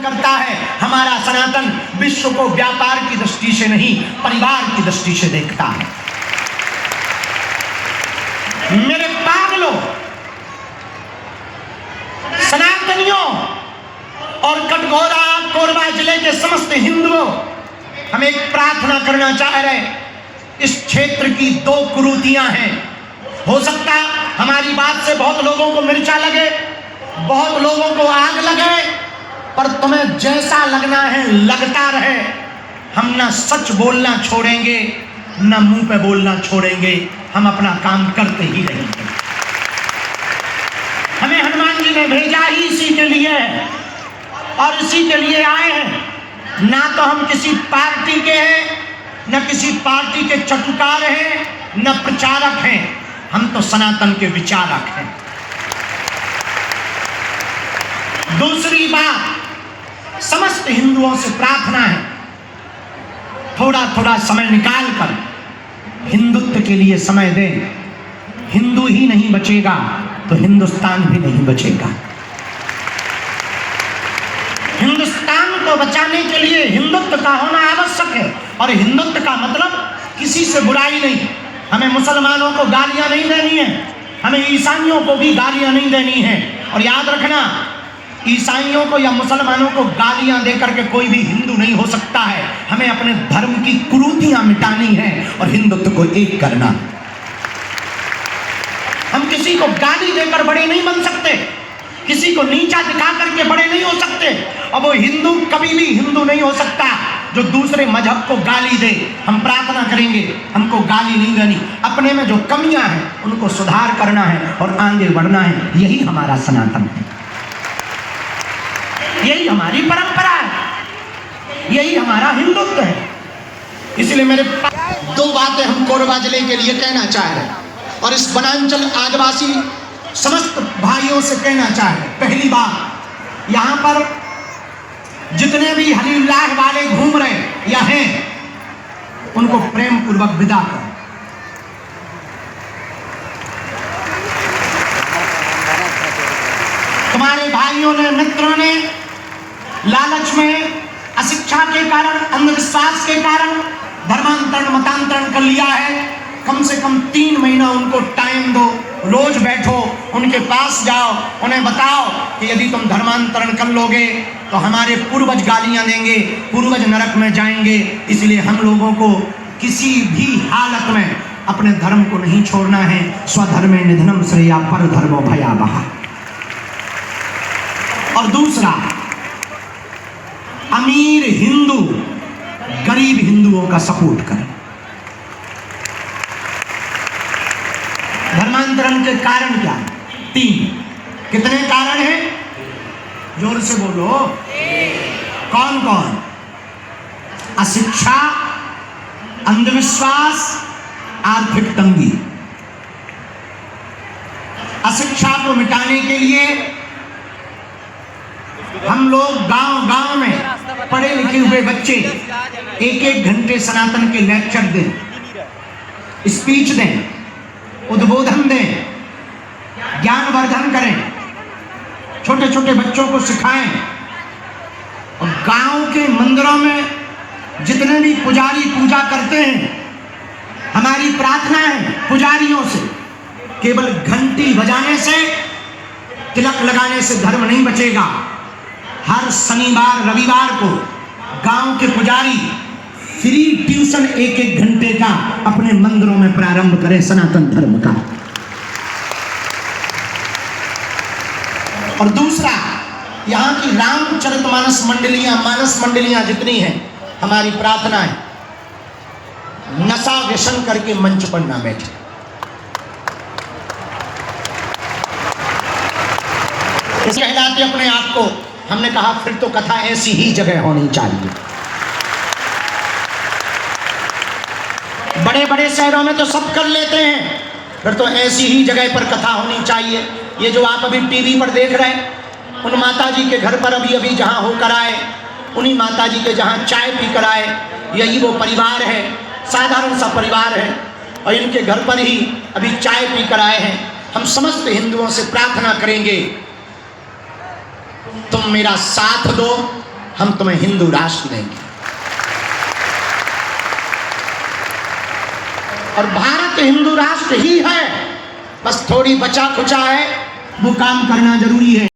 करता है। हमारा सनातन विश्व को व्यापार की दृष्टि से नहीं, परिवार की दृष्टि से देखता है। मेरे पागलों, सनातनियों और कटघोरा कोरबा जिले के समस्त हिंदुओं, हम एक प्रार्थना करना चाह रहे हैं। इस क्षेत्र की दो कुरीतियां हैं। हो सकता हमारी बात से बहुत लोगों को मिर्चा लगे, बहुत लोगों को आग लगे, पर तुम्हें जैसा लगना है लगता रहे। हम ना सच बोलना छोड़ेंगे, ना मुंह पे बोलना छोड़ेंगे। हम अपना काम करते ही रहेंगे। हमें हनुमान जी ने भेजा ही इसी के लिए है और इसी के लिए आए हैं। ना तो हम किसी पार्टी के हैं, न किसी पार्टी के चटुकार हैं, न प्रचारक हैं। हम तो सनातन के विचारक हैं। दूसरी बात, समस्त हिंदुओं से प्रार्थना है, थोड़ा थोड़ा समय निकालकर हिंदुत्व के लिए समय दें। हिंदू ही नहीं बचेगा तो हिंदुस्तान भी नहीं बचेगा। हिंदुस्तान को बचाने के लिए हिंदुत्व का होना आवश्यक है। और हिंदुत्व का मतलब किसी से बुराई नहीं। हमें मुसलमानों को गालियां नहीं देनी है, हमें ईसाइयों को भी गालियां नहीं देनी है। और याद रखना, ईसाइयों को या मुसलमानों को गालियां देकर के कोई भी हिंदू नहीं हो सकता है। हमें अपने धर्म की कुरीतियां मिटानी है और हिंदुत्व को एक करना। हम किसी को गाली देकर बड़े नहीं बन सकते, किसी को नीचा दिखा करके बड़े नहीं हो सकते। और वो हिंदू कभी भी हिंदू नहीं हो सकता जो दूसरे मजहब को गाली दे। हम प्रार्थना करेंगे, हमको गाली नहीं देनी। अपने में जो कमियां हैं उनको सुधार करना है और आगे बढ़ना है। यही हमारा सनातन है, यही हमारी परंपरा है, यही हमारा हिंदुत्व है। इसलिए मेरे दो बातें हम कोरबा जिले के लिए कहना चाह रहे हैं और इस वनांचल आदिवासी समस्त भाइयों से कहना चाह रहे हैं। पहली बात, यहां पर जितने भी हलील्लाह वाले घूम रहे या हैं, उनको प्रेम पूर्वक विदा करो। तुम्हारे भाइयों ने, मित्रों ने लालच में, अशिक्षा के कारण, अंधविश्वास के कारण धर्मांतरण, मतांतरण कर लिया है। कम से कम 3 महीना उनको टाइम दो। रोज बैठो, उनके पास जाओ, उन्हें बताओ कि यदि तुम धर्मांतरण कर लोगे तो हमारे पूर्वज गालियां देंगे, पूर्वज नरक में जाएंगे। इसलिए हम लोगों को किसी भी हालत में अपने धर्म को नहीं छोड़ना है। स्वधर्मे निधनम श्रेया पर धर्मो भयावह। और दूसरा, अमीर हिंदू गरीब हिंदुओं का सपोर्ट करें। धर्मांतरण के कारण क्या? 3। कितने कारण हैं? जोर से बोलो। कौन कौन? अशिक्षा, अंधविश्वास, आर्थिक तंगी। अशिक्षा को मिटाने के लिए हम लोग गांव-गांव में पढ़े लिखे हुए बच्चे 1-1 घंटे सनातन के लेक्चर दें, स्पीच दें, उद्बोधन दें, ज्ञानवर्धन करें, छोटे छोटे बच्चों को सिखाएं। और गांव के मंदिरों में जितने भी पुजारी पूजा करते हैं, हमारी प्रार्थना है पुजारियों से, केवल घंटी बजाने से, तिलक लगाने से धर्म नहीं बचेगा। हर शनिवार रविवार को गांव के पुजारी फ्री ट्यूशन 1-1 घंटे का अपने मंदिरों में प्रारंभ करें सनातन धर्म का। और दूसरा, यहाँ की रामचरितमानस मंडलियां, मानस मंडलियां जितनी हैं, हमारी प्रार्थना है नशा व्यसन करके मंच पर ना बैठे। इस कहलाते अपने आप को, हमने कहा फिर तो कथा ऐसी ही जगह होनी चाहिए। बड़े बड़े शहरों में तो सब कर लेते हैं, फिर तो ऐसी ही जगह पर कथा होनी चाहिए। ये जो आप अभी टीवी पर देख रहे हैं, उन माता जी के घर पर अभी अभी जहाँ होकर आए, उन्हीं माता जी के जहाँ चाय पी कर आए, यही वो परिवार है, साधारण सा परिवार है, और इनके घर पर ही अभी चाय पी कर आए हैं। हम समस्त हिंदुओं से प्रार्थना करेंगे, तुम मेरा साथ दो, हम तुम्हें हिंदू राष्ट्र देंगे। और भारत हिंदू राष्ट्र ही है, बस थोड़ी बचा खुचा है, वो काम करना जरूरी है।